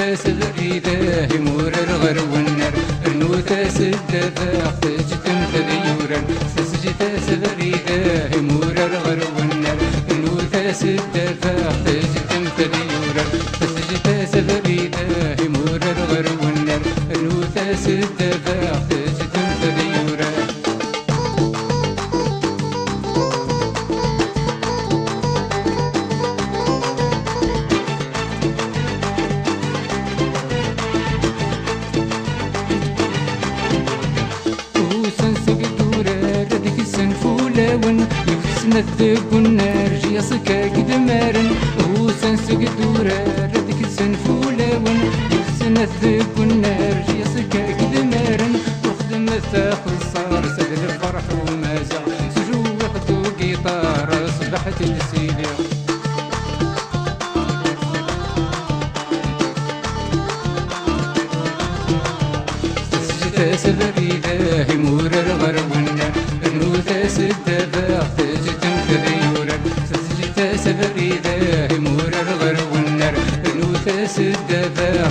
سبريده همور الغر والنار النوتة سدفا احتجتم تذيورا سسجت سبريده همور الغر والنار النوتة سدفا احتجتم تذيورا سسجت سبريده همور الغر والنار النوتة سدفا احتجتم تذيورا نذب النار جيصك قدمارن وسنسق الدورة ردك سنفولة نذب النار جيصك قدمارن وخدم الثاخل صار سد الفرح ومازع سجوقت وقيطار صبحت السيلة سجت سبريده همور الغرب والنار النوتة سدفا احتجتم تذيورا سجت سبريده همور الغرب والنار النوتة سدفا